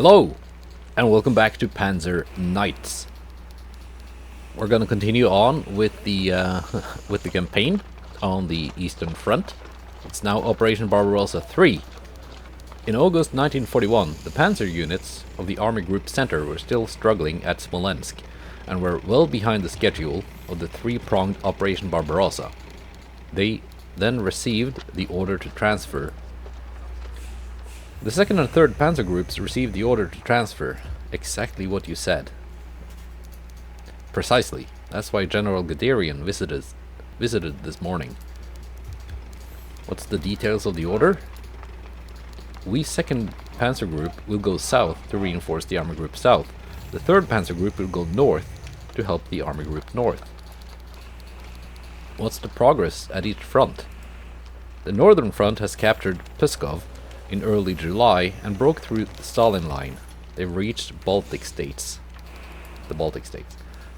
Hello, and welcome back to Panzer Knights. We're gonna continue on with the with the campaign on the Eastern Front. It's now Operation Barbarossa 3. In August 1941, the Panzer units of the Army Group Center were still struggling at Smolensk, and were well behind the schedule of the three-pronged Operation Barbarossa. They then received the order to transfer. The 2nd and 3rd Panzer Groups received the order to transfer. Exactly what you said. Precisely. That's why General Guderian visited this morning. What's the details of the order? We 2nd Panzer Group will go south to reinforce the Army Group South. The 3rd Panzer Group will go north to help the Army Group North. What's the progress at each front? The Northern Front has captured Pskov in early July and broke through the Stalin line. They've reached the Baltic States.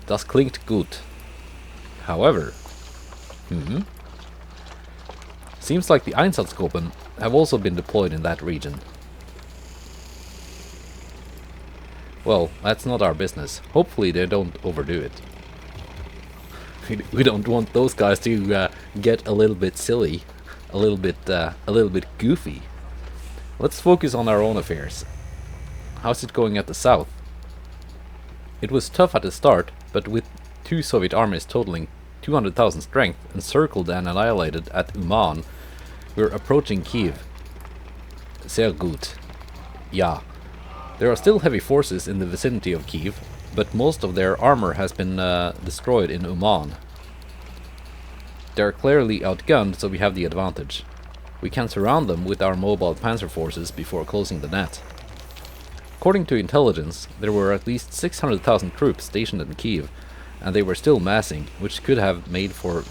Das klingt gut. However, seems like the Einsatzgruppen have also been deployed in that region. Well, that's not our business. Hopefully they don't overdo it. We don't want those guys to get a little bit silly, a little bit goofy. Let's focus on our own affairs. How's it going at the south? It was tough at the start, but with two Soviet armies totaling 200,000 strength encircled and annihilated at Uman, we're approaching Kyiv. Sehr gut. Ja. There are still heavy forces in the vicinity of Kyiv, but most of their armor has been destroyed in Uman. They're clearly outgunned, so we have the advantage. We can surround them with our mobile panzer forces before closing the net. According to intelligence, there were at least 600,000 troops stationed in Kyiv, and they were still massing, which could have made for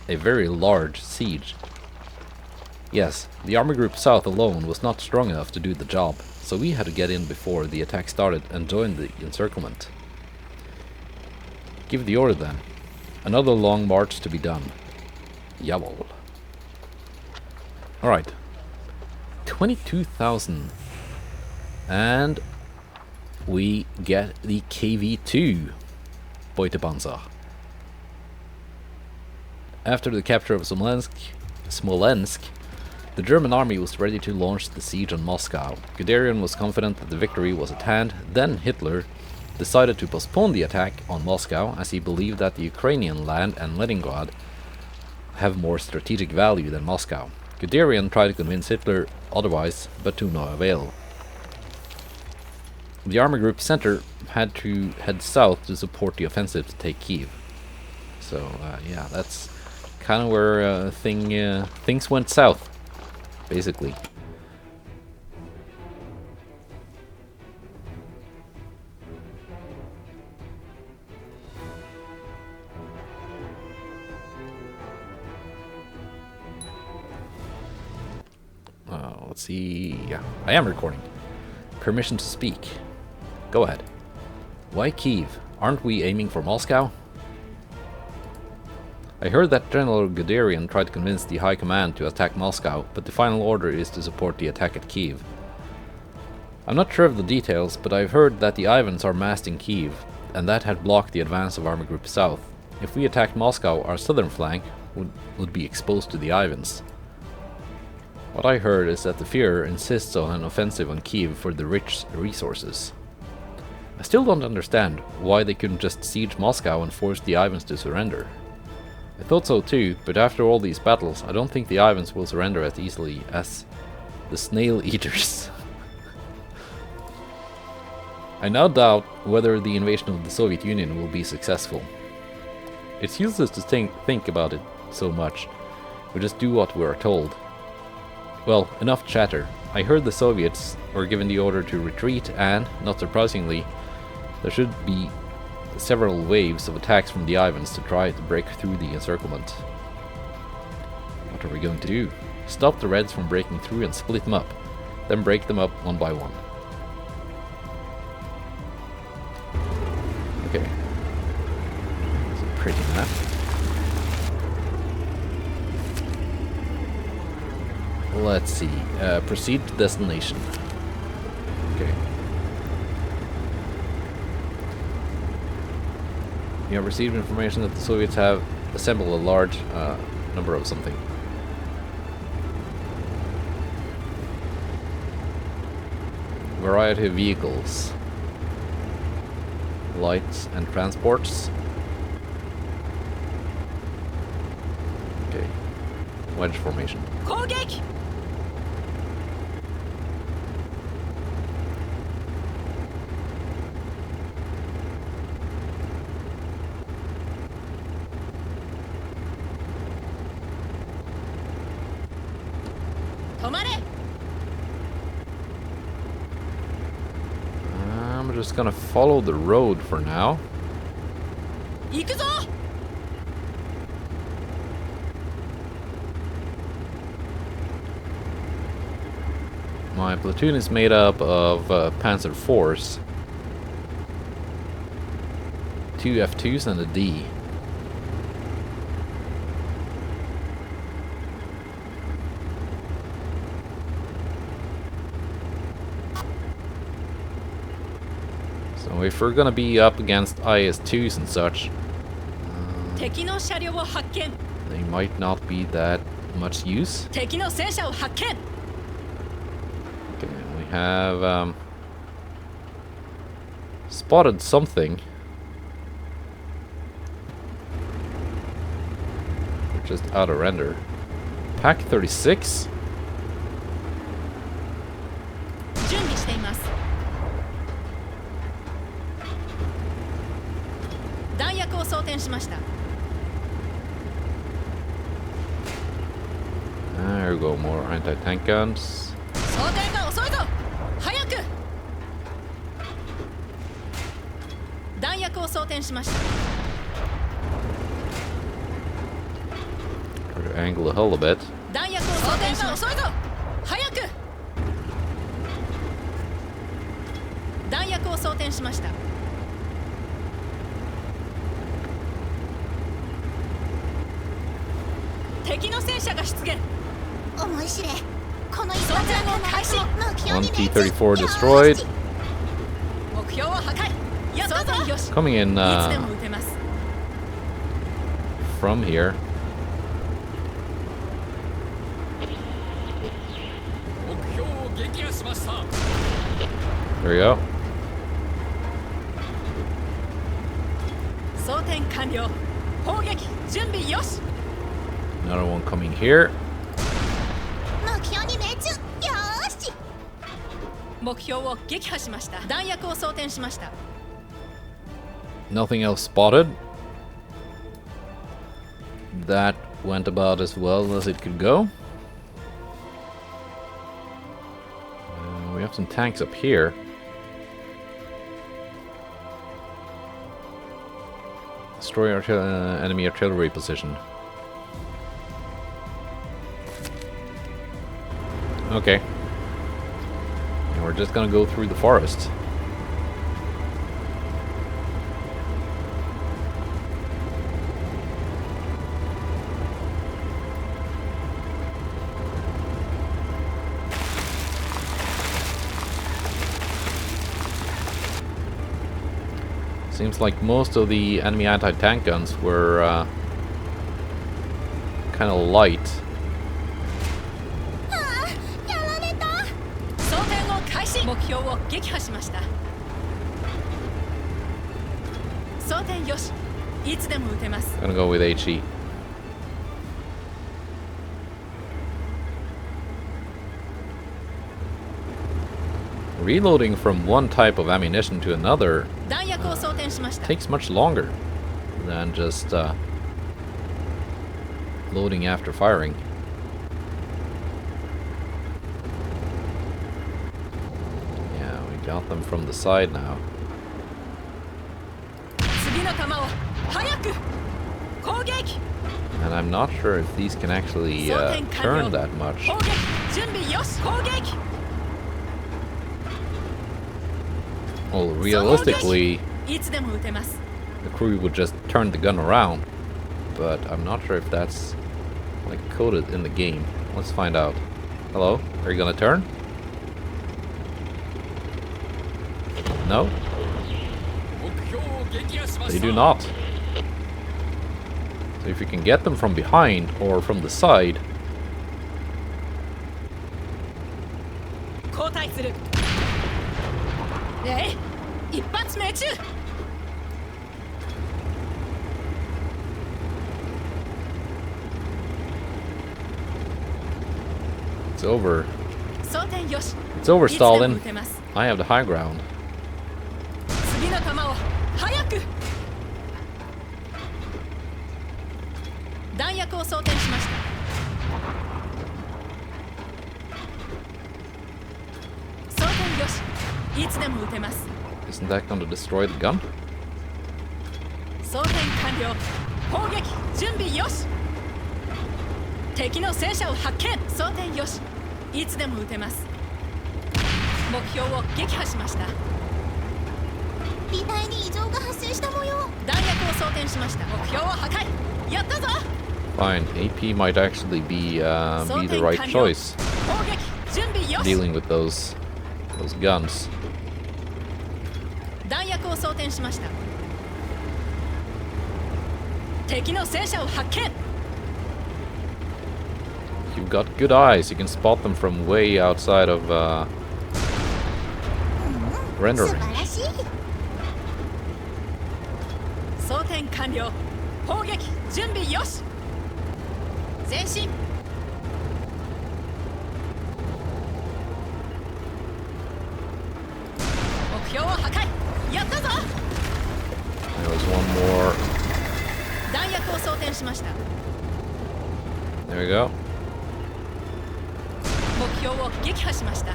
a very large siege. Yes, the Army Group South alone was not strong enough to do the job, so we had to get in before the attack started and join the encirclement. Give the order then. Another long march to be done. Jawohl. Alright. 22,000. And we get the KV-2 Panzer. After the capture of Smolensk, the German army was ready to launch the siege on Moscow. Guderian was confident that the victory was at hand. Then Hitler decided to postpone the attack on Moscow, as he believed that the Ukrainian land and Leningrad have more strategic value than Moscow. Guderian tried to convince Hitler otherwise, but to no avail. The Army Group Center had to head south to support the offensive to take Kyiv. So, yeah, that's kind of where things went south, basically. Let's see. Yeah, I am recording. Permission to speak. Go ahead. Why Kyiv? Aren't we aiming for Moscow? I heard that General Guderian tried to convince the High Command to attack Moscow, but the final order is to support the attack at Kyiv. I'm not sure of the details, but I've heard that the Ivans are massed in Kyiv, and that had blocked the advance of Army Group South. If we attacked Moscow, our southern flank would be exposed to the Ivans. What I heard is that the Führer insists on an offensive on Kyiv for the rich resources. I still don't understand why they couldn't just siege Moscow and force the Ivans to surrender. I thought so too, but after all these battles, I don't think the Ivans will surrender as easily as the snail eaters. I now doubt whether the invasion of the Soviet Union will be successful. It's useless to think about it so much. We just do what we are told. Well, enough chatter. I heard the Soviets were given the order to retreat and, not surprisingly, there should be several waves of attacks from the Ivans to try to break through the encirclement. What are we going to do? Stop the Reds from breaking through and split them up, then break them up one by one. Okay. It's a pretty map. Let's see. Proceed to destination. Okay. You have received information that the Soviets have assembled a large number of something. Variety of vehicles. Lights and transports. Okay. Wedge formation. 攻撃 止まれ I'm just gonna follow the road for now. 行くぞ My platoon is made up of Panzer IVs, 2 F2s and a D. So if we're gonna be up against IS-2s and such, 敵の車両を発見 they might not be that much use. 敵の戦車を発見 Okay, we have spotted something. We're just out of render. Pack 36? 準備しています弾薬を装填しました There we go, more anti-tank guns. 装填が遅いぞ早く弾薬を装填しました Try to angle the hull a bit. 弾薬を装填が遅いぞ早く弾薬を装填しました 敵の戦車が出現思い知れこの一発を開始 One T-34 destroyed. 目標を破壊やったぞ Coming in いつでも撃てます from here. 目標を撃破しました There we go. 装填完了砲撃準備よし Another one coming here. 目標に命中よーし目標を撃破しました弾薬を装填しました Nothing else spotted. That went about as well as it could go. We have some tanks up here. Destroy enemy artillery position. Okay. And we're just gonna go through the forest. Seems like most of the enemy anti-tank guns were kind of light. やられた装填を開始目標を撃破しました装填よしいつでも撃てます Gonna go with HE. Reloading from one type of ammunition to another 弾薬を装填しました takes much longer than just loading after firing. Yeah, we got them from the side now. 次の弾を早く攻撃 And I'm not sure if these can actually turn that much. 砲撃準備よし攻撃 Well, realistically, いつでも撃てます the crew would just turn the gun around. But I'm not sure if that's like coded in the game. Let's find out. Hello? Are you gonna turn? No? They do not. So if you can get them from behind or from the side. 交代する。えい、一発命中。 It's over. 装填よし。 It's over, いつでも Stalin. 撃てます。 I have the high ground. 次の弾を早く。弾薬を装填しました。装填よし。いつでも撃てます。 Isn't that going to destroy the gun? 装填完了。砲撃準備よし。敵の戦車を発見。装填よし。いつでも撃てます。目標を撃破しました。機体に異常が発生した模様。弾薬を装填しました。目標を破壊。やったぞ。 Fine. AP might actually be the right choice. 砲撃準備よし。 Dealing with those guns. 弾薬を装填しました。敵の戦車を発見。 You've got good eyes. You can spot them from way outside of 素 render 晴 range. らしい。装填完了。砲撃準備よし。前進。目標を破壊。やったぞ。 There was one more. 弾薬を装填しました。 There we go. 目標を撃破しました。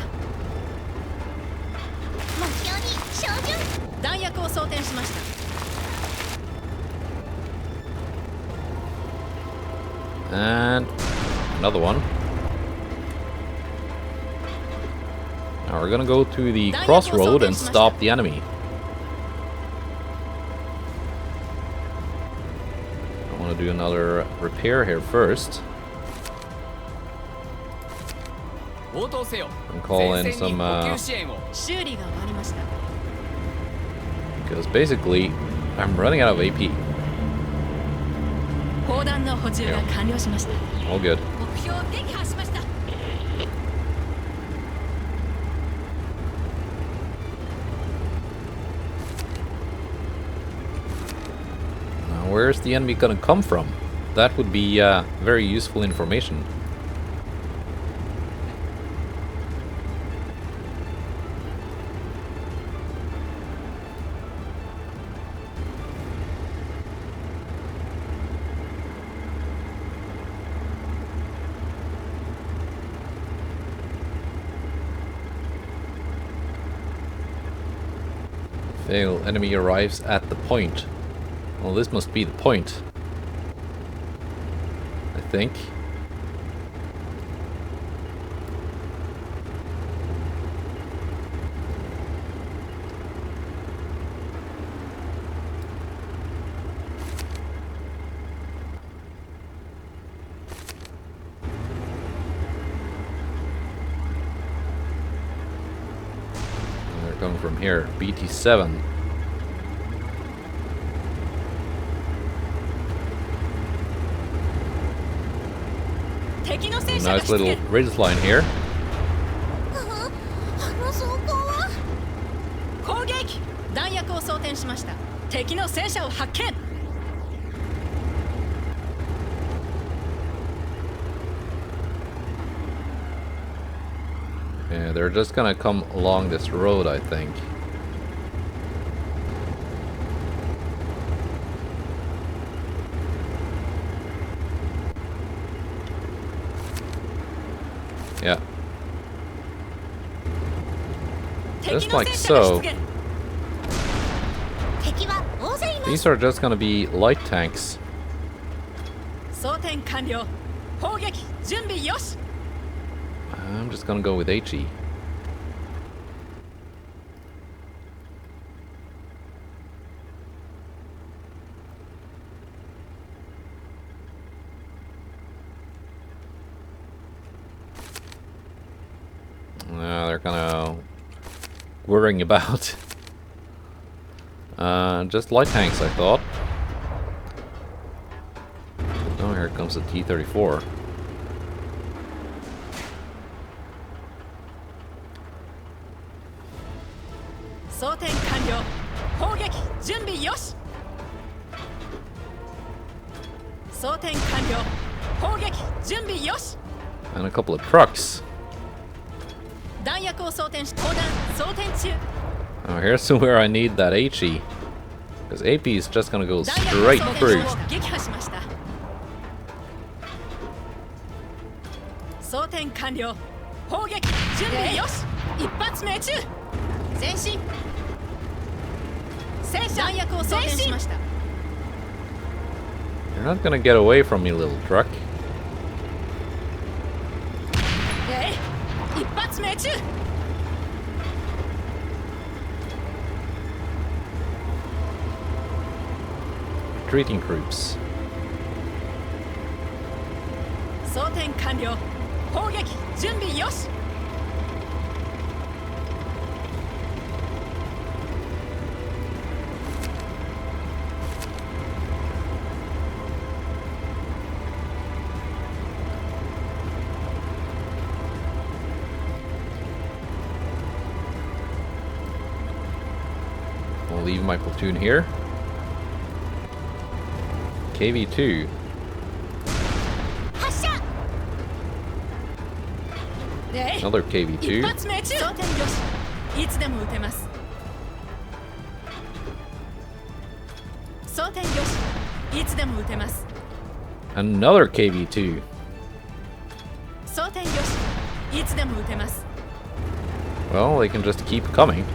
目標に照準。弾薬を装填しました。 And another one. Now we're gonna go to the crossroad and stop the enemy. I want to do another repair here first. And call in some, 修理が終わりました。 because basically I'm running out of AP. 砲弾の補充が完了しました。 All good. 目標を撃破しました。 Now, where's the enemy gonna come from? That would be very useful information. Fail. Enemy arrives at the point. Well, this must be the point. I think. Coming from here, BT7. Nice little ridge line here. あの装甲は。攻撃。弾薬を装填しました。敵の戦車を発見。 Yeah, they're just gonna come along this road, I think. Yeah. Just like so. 敵は大勢います。 These are just gonna be light tanks. 装填完了。砲撃準備よし。 I'm just gonna go with HE. They're kind of worrying about. Just light tanks, I thought. Here comes the T-34. And a couple of trucks. Oh, here's where I need that HE. Because AP is just gonna go straight through. You're not gonna get away from me, little truck. Retreating troops. I'll leave my platoon here. KV2. Another KV2. Another KV2. Well, they can just keep coming.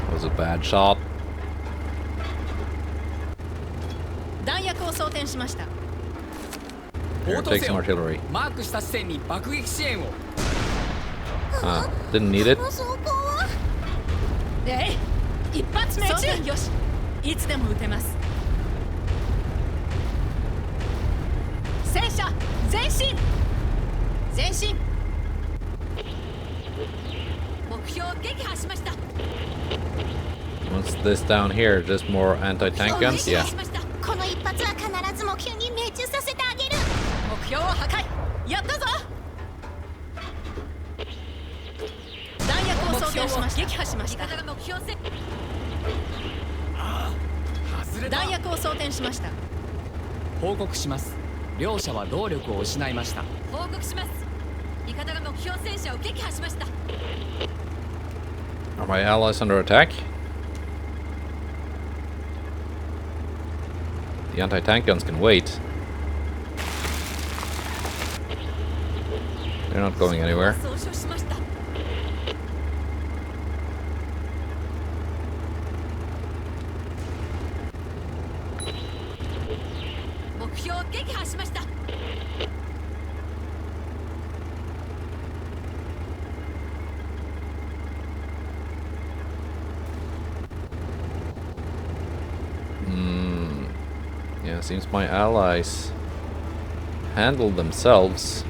That was a bad shot. Here, take some artillery. Didn't need it. What's this down here? Just more anti-tank guns? Yeah. Are my allies under attack? The anti-tank guns can wait. They're not going anywhere. Yeah, seems my allies handled themselves.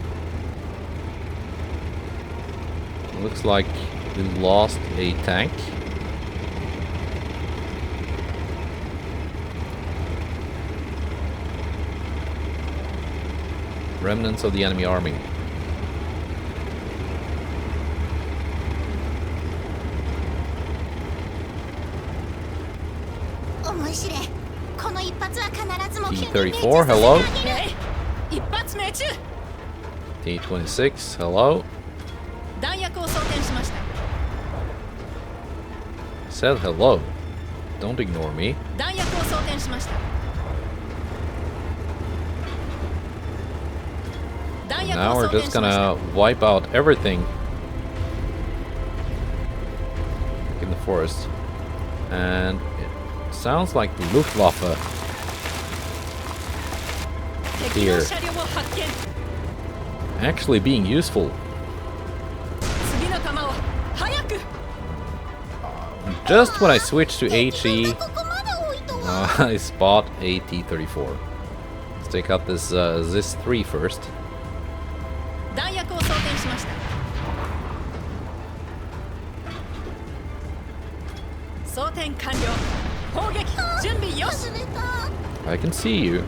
Looks like we lost a tank. Remnants of the enemy army. T-34, hello. T-26, hello. Said hello. Don't ignore me. Now we're just gonna wipe out everything in the forest and Sounds like the Luftwaffe 敵の車両を発見 actually being useful. 次の弾を早く Just when I switch to HE, ここまで多いとは I spot a T-34. Let's take out this ZIS-3 first. 弾薬を装填しました装填完了砲撃準備よし外れた I can see you.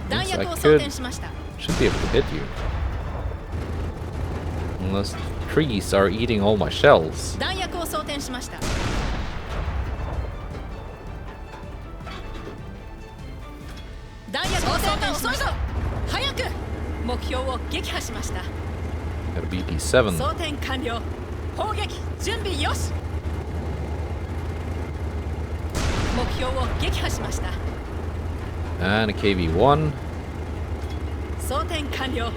弾 Means 薬 I を装 could 填しました should be able to hit you. Unless trees are eating all my shells. 弾薬を装填しました弾薬を装填しました早く目標を撃破しました Got a BT-7. 装填完了砲撃準備よし目標を撃破しました And a KV-1. 装填完了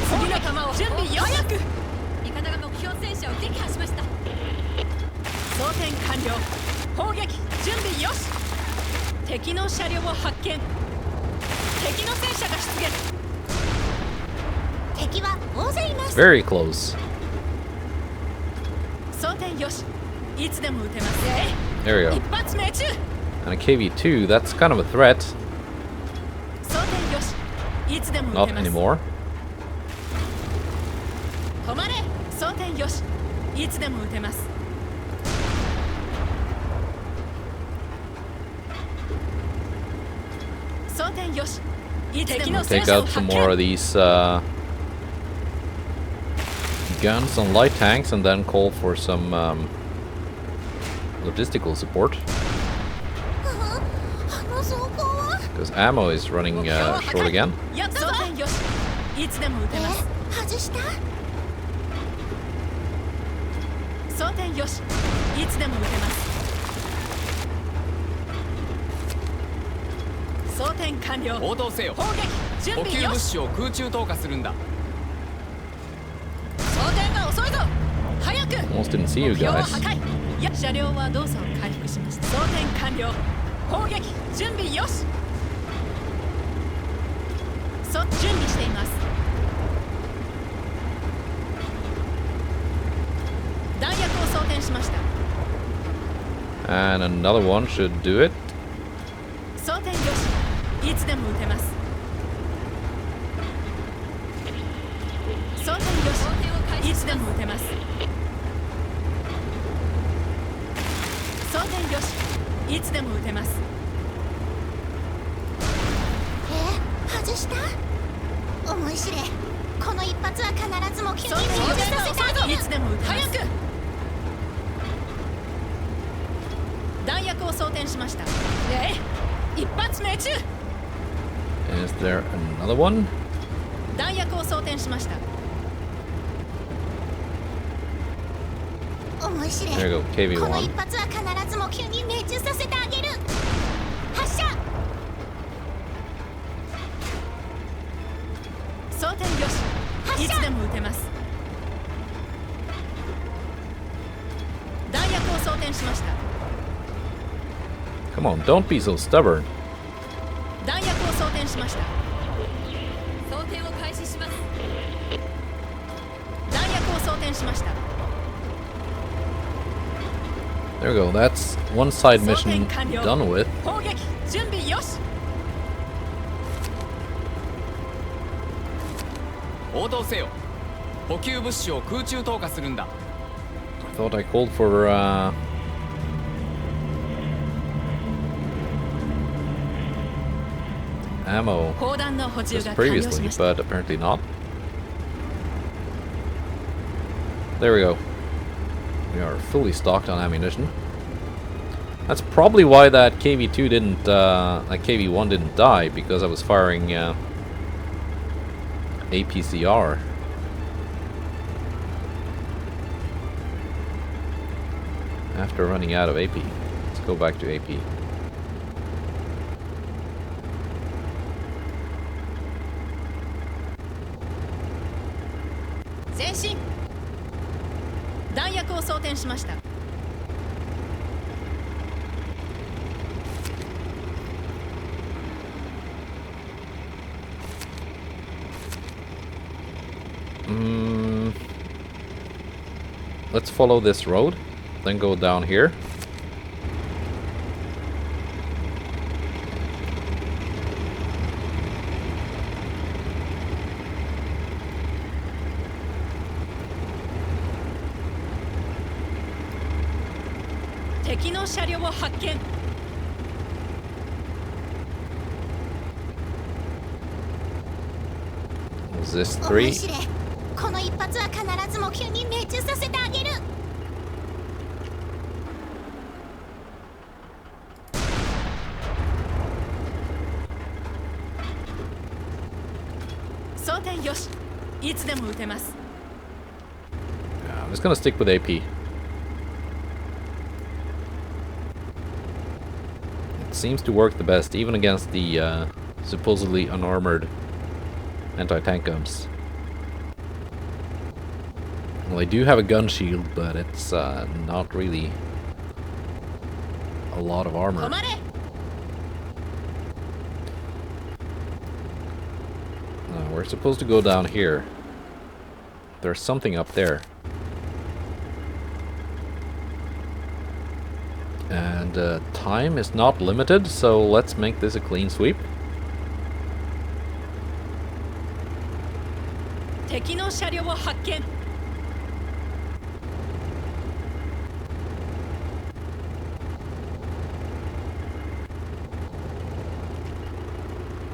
次の弾を準備よし早く味方が目標戦車を撃破しました装填完了砲撃準備よし敵の車両を発見敵の戦車が出現敵は大勢います Very close. 装填よしいつでも撃てます There we 一 go. 発命中 And a KV-2. That's kind of a threat. 装填よしいつでも撃 Not てます anymore. 止まれ装填よしいつでも撃てます装填よしいつでも Take out some more of these guns on light tanks and then call for some logistical support あの装甲は because ammo is running short again. やったぞ装填よしいつでも撃てます外した装填よしいつでも撃てます装填完了応答せよ砲撃準補給備よし物資を空中投下するんだ装填が遅いぞ早く Almost didn't see you 目標を guys. 破壊いや車両は動作を回復しました装填完了砲撃準備よし準備しています弾薬を装填しました And another one should do it. 装填よしいつでも撃てます装填よしいつでも撃てます装填よしいつでも撃てます外した思い知れこの一発は必ず目標装に命中させてあげる填いつでも撃てます早く弾薬を装填しました一発命中 Is there another one? 弾薬を装填しました思い知れ There you go, この一 KV-1. 発は必ず目標に命中させてあげる発射装填よしいつでも撃てます弾薬を装填しました Come on, don't be so stubborn. 弾薬を装填しました装填を開始します弾薬を装填しました There we go, that's one side 装填 mission 完了 done with. 砲撃準備よし応答せよ補給物資を空中投下するんだ I thought I called for ammo 砲弾の補充 just が完了し previously, ました but apparently not. There we go. We are fully stocked on ammunition. That's probably why that KV-2 didn't, that KV-1 didn't die, because I was firing APCR. After running out of AP. Let's go back to AP. 前進弾薬を装填しました Let's follow this road, then go down here. Was this 3? この一発は必ず目標に命中させてあげる。装填よし。いつでも撃てます。 Yeah, I'm just gonna stick with AP. It seems to work the best, even against the supposedly unarmored anti-tank guns. Well, they do have a gun shield, but it's not really a lot of armor. We're supposed to go down here. There's something up there. And time is not limited, so let's make this a clean sweep. 敵の車両を発見。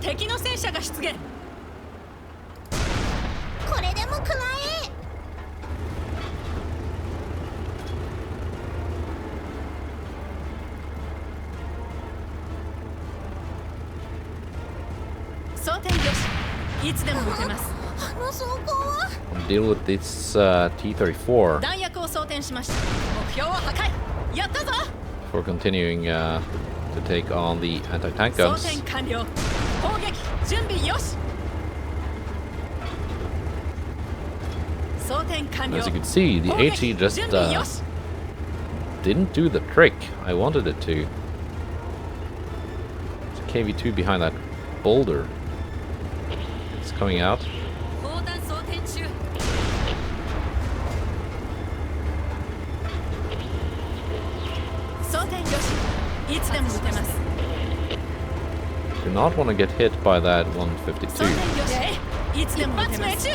敵の戦車が出現。これでも食らえ。装填よし。いつでも撃てます。あの装甲は。Deal with this T-34. 弾薬を装填しました。目標を破壊。やったぞ。 For continuing to take on the anti-tank guns. 装填完了。攻撃準備よし。装填完了。 As you can see, the HE just didn't do the trick I wanted it to. It's a KV-2 behind that boulder. It's coming out. 砲弾装填中。装填よし。いつでも撃てます。 Do not want to get hit by that 装 152. 填よし。いつでも撃てます。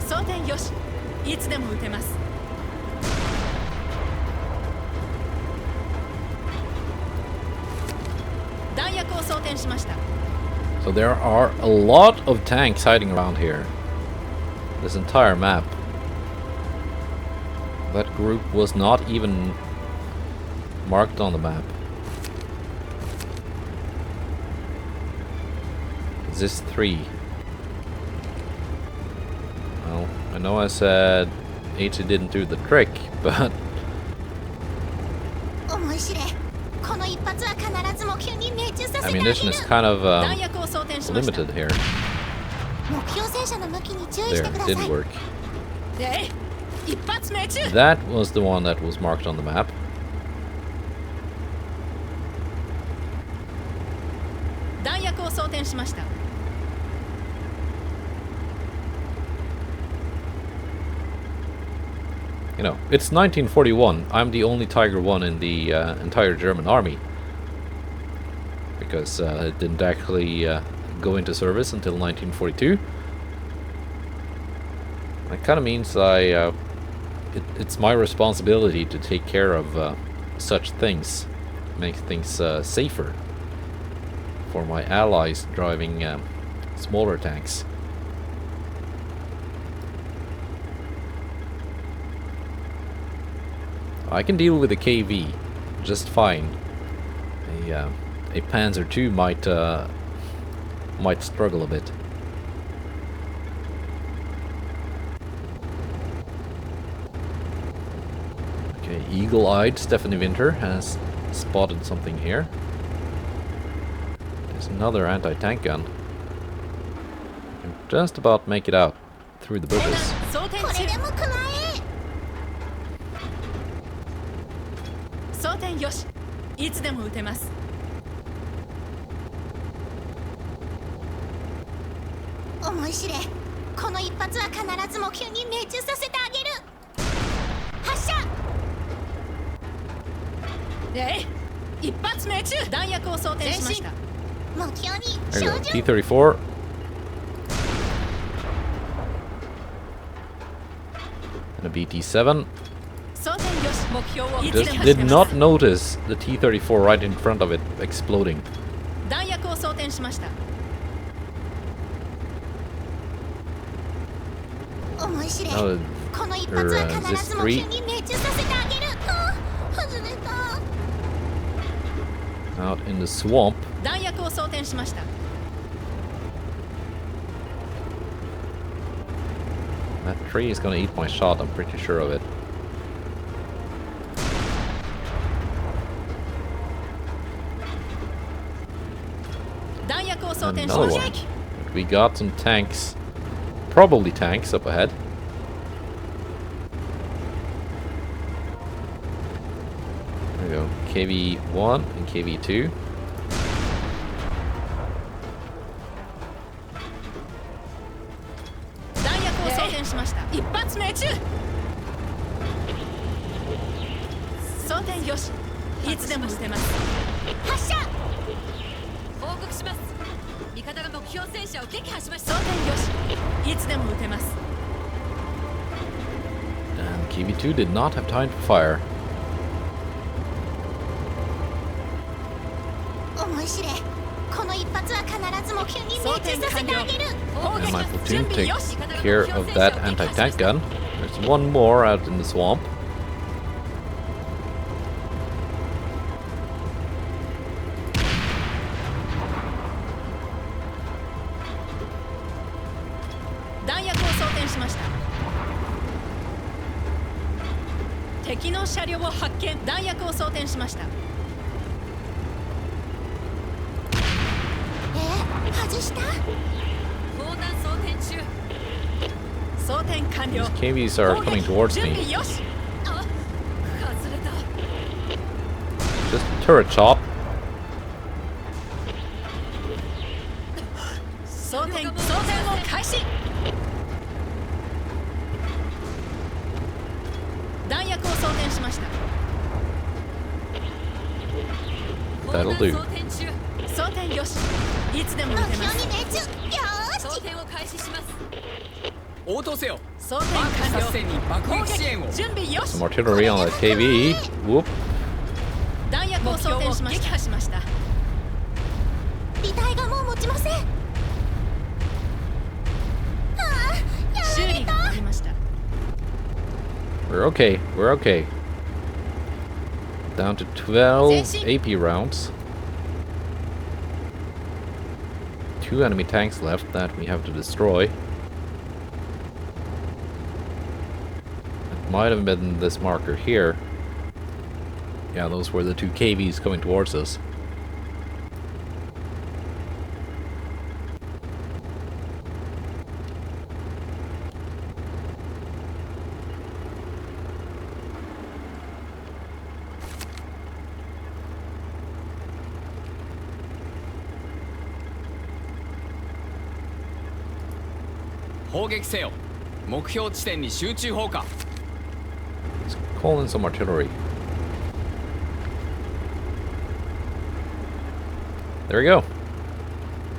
装填よし。いつでも撃てます。弾薬を装填しました。 So there are a lot of tanks hiding around here. This entire map. That group was not even marked on the map. Is this 3? Well, I know I said HE didn't do the trick, but 思い知れ。この一発は必ず目標に命中させてあげる。 ammunition is kind of 弾薬を装填しました。 limited here. 目標戦車の向きに注意し There, てくだ it さ did い。 work. 一発命中。 That was the one that was marked on the map. 弾薬を装填しました。 You know, it's 1941. I'm the only Tiger 1 in the entire German army. Because it didn't actually go into service until 1942. That kind of means it's my responsibility to take care of such things. Make things safer for my allies driving smaller tanks. I can deal with a KV just fine. A Panzer II might struggle a bit. Okay, eagle-eyed Stephanie Winter has spotted something here. There's another anti-tank gun. I can just about make it out through the bushes. 装填これでも食らえ。装填よし。いつでも撃てます。思い知れ、この一発は必ず目標に命中させてあげる。発射。一発命中。弾薬を装填しました。目標に There you 照 go. 準。 T-34. And a BT-7. 装填よし。目標をいつ Just でも始 did めま not す。 notice the T-34 right in front of it exploding. 弾薬を装填しました。思い知れ、 Now, この一発は is 必 this ず目 three? 標に命中させてあげる。あ、外れた。 out in the swamp. 弾薬を装填しました。 That tree is gonna eat my shot, I'm pretty sure of it. Another one. But we got some tanks. Probably tanks up ahead. There we go. KV-1 and KV-2. 弾薬を装填しました。一発命中。装填よし。いつでも撃てます。発射。報告します。味方が目標戦車を撃破しました。装填よし。いつでも撃てます。 And KV-2 did not have time to fire. 思い知れ、この一発は必ず目標に命中させてあげる。 And my platoon takes care of that anti-tank gun. There's one more out in the swamp. 弾薬を装填しました。敵の車両を発見。弾薬を装填しました。外した。砲弾装填中。装填完了。 These KVs are coming towards 準備 me. よし。あ、外れた。 Just turret chop. 装填を開始。弾薬を装填しました。 That'll do. 装填よし。いつでも撃目てます。標に命中。よーし。装填を開始します。応答せよ。装填マーク完作戦に爆了。撃支援を。準備よし。 Some artillery on that KV. Whoop. 弾薬を装填しました。撃破しました。尾体がもう持ちません。ああ、や修理が終られた。わりました。 We're okay. We're okay. Down to 12 AP rounds. 2 enemy tanks left that we have to destroy. It might have been this marker here. Yeah, those were the 2 KVs coming towards us. .砲撃せよ。目標地点に集中砲火。 Let's call in some artillery. There we go.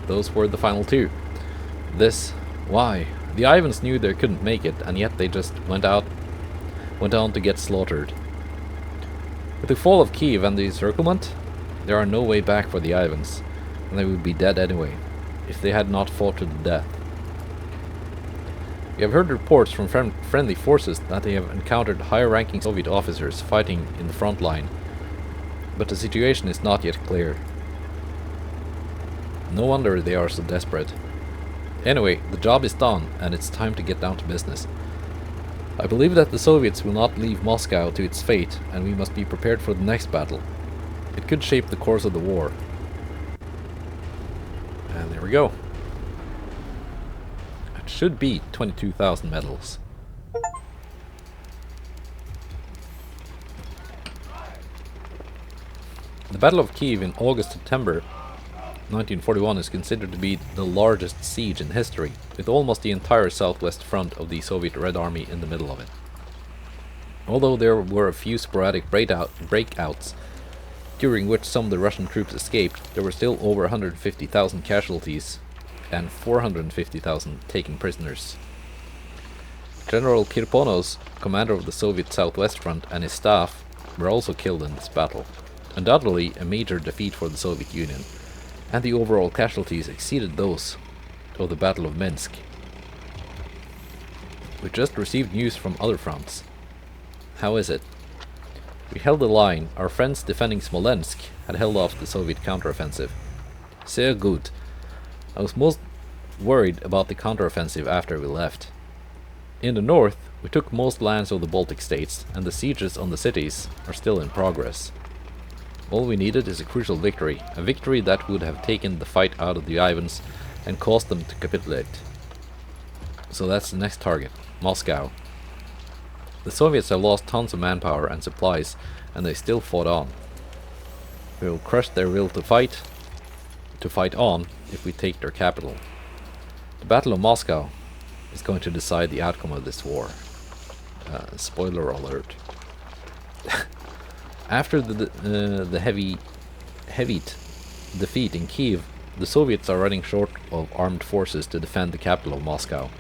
Those were the final 2. Why? The Ivans knew they couldn't make it, and yet they just went on to get slaughtered. With the fall of Kyiv and the encirclement, there are no way back for the Ivans, and they would be dead anyway, if they had not fought to the death. We have heard reports from friendly forces that they have encountered higher-ranking Soviet officers fighting in the front line, but the situation is not yet clear. No wonder they are so desperate. Anyway, the job is done, and it's time to get down to business. I believe that the Soviets will not leave Moscow to its fate, and we must be prepared for the next battle. It could shape the course of the war. And there we go. It should be 22,000 medals. The Battle of Kyiv in August-September 1941 is considered to be the largest siege in history, with almost the entire southwest front of the Soviet Red Army in the middle of it. Although there were a few sporadic breakouts, during which some of the Russian troops escaped, there were still over 150,000 casualties and 450,000 taken prisoners. General Kirponos, commander of the Soviet Southwest Front, and his staff were also killed in this battle. Undoubtedly a major defeat for the Soviet Union, and the overall casualties exceeded those of the Battle of Minsk. We just received news from other fronts. How is it? We held the line. Our friends defending Smolensk had held off the Soviet counteroffensive. Sehr gut. I was most worried about the counteroffensive after we left. In the north, we took most lands of the Baltic states, and the sieges on the cities are still in progress. All we needed is a crucial victory, a victory that would have taken the fight out of the Ivans and caused them to capitulate. So that's the next target, Moscow. The Soviets have lost tons of manpower and supplies, and they still fought on. We will crush their will to fight on if we take their capital. The Battle of Moscow is going to decide the outcome of this war. Spoiler alert. After the heavy defeat in Kyiv, the Soviets are running short of armed forces to defend the capital of Moscow.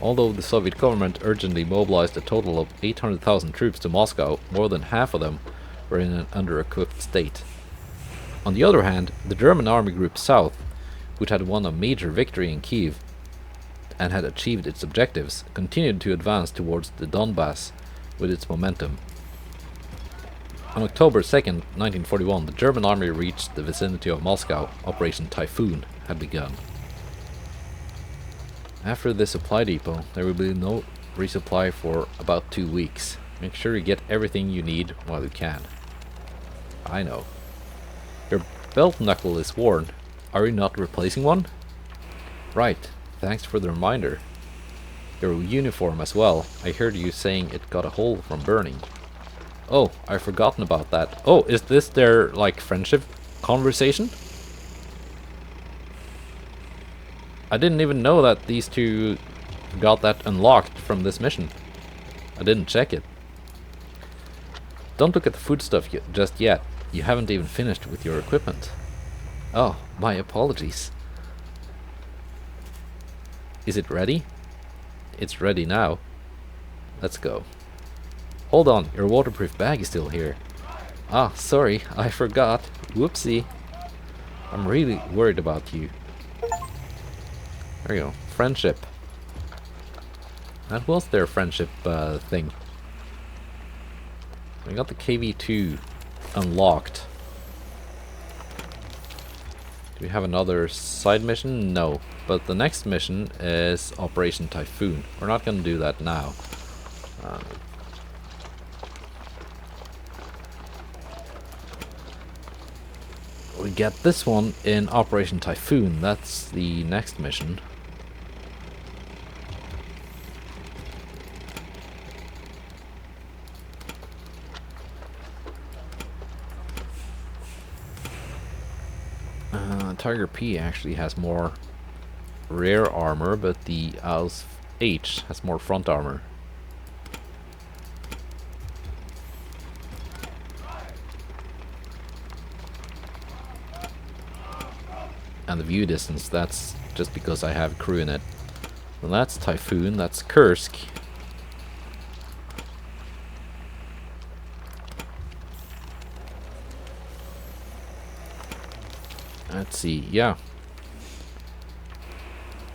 Although the Soviet government urgently mobilized a total of 800,000 troops to Moscow, more than half of them were in an under-equipped state. On the other hand, the German Army Group South, which had won a major victory in Kyiv and had achieved its objectives, continued to advance towards the Donbass with its momentum. On October 2nd, 1941, the German army reached the vicinity of Moscow. Operation Typhoon had begun. After this supply depot, there will be no resupply for about 2 weeks. Make sure you get everything you need while you can. I know. Your belt knuckle is worn. Are you not replacing one? Right. Thanks for the reminder. Your uniform as well. I heard you saying it got a hole from burning. Oh, I've forgotten about that. Oh, is this their, like, friendship conversation? I didn't even know that these two got that unlocked from this mission. I didn't check it. Don't look at the foodstuff just yet. You haven't even finished with your equipment. Oh, my apologies. Is it ready? It's ready now. Let's go. Hold on, your waterproof bag is still here. Ah, sorry, I forgot. Whoopsie. I'm really worried about you. There you go. Friendship. That was their friendship thing. We got the KV-2 unlocked. Do we have another side mission? No. But the next mission is Operation Typhoon. We're not going to do that now. We get this one in Operation Typhoon. That's the next mission. Tiger P actually has more rear armor, but the Als H has more front armor. And the view distance, that's just because I have crew in it. Well, that's Typhoon, that's Kursk. Let's see, yeah.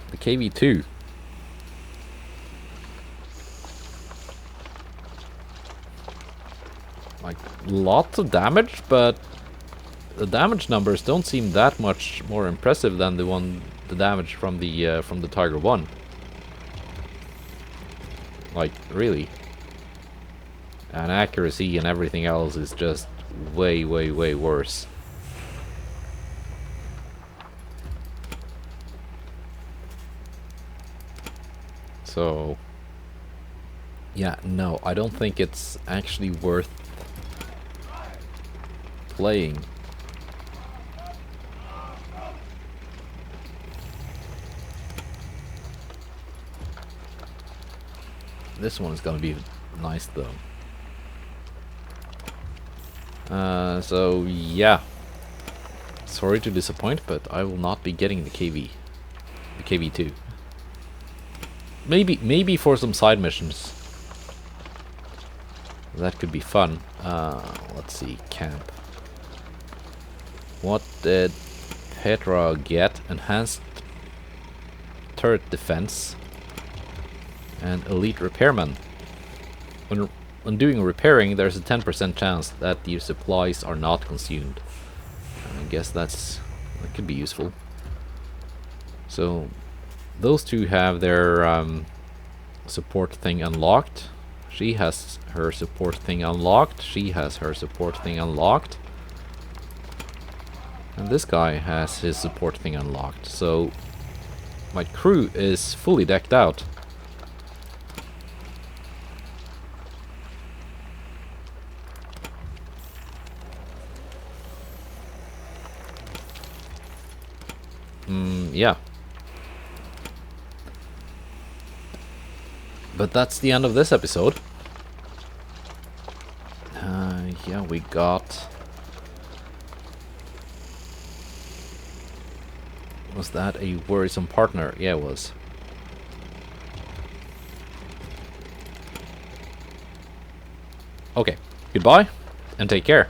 The KV-2. Like, lots of damage, but the damage numbers don't seem that much more impressive than the damage from the Tiger 1. Like, really. And accuracy and everything else is just way, way, way worse. So, yeah, no, I don't think it's actually worth playing. This one is gonna be nice though. So yeah. Sorry to disappoint, but I will not be getting the KV2. Maybe for some side missions. That could be fun. Let's see, camp. What did Petra get? Enhanced turret defense and elite repairman. When doing repairing, there's a 10% chance that your supplies are not consumed. I guess that could be useful. So those two have their support thing unlocked. She has her support thing unlocked. She has her support thing unlocked. And this guy has his support thing unlocked. So my crew is fully decked out. Yeah. But that's the end of this episode. Yeah, we got... Was that a worrisome partner? Yeah, it was. Okay, goodbye, and take care.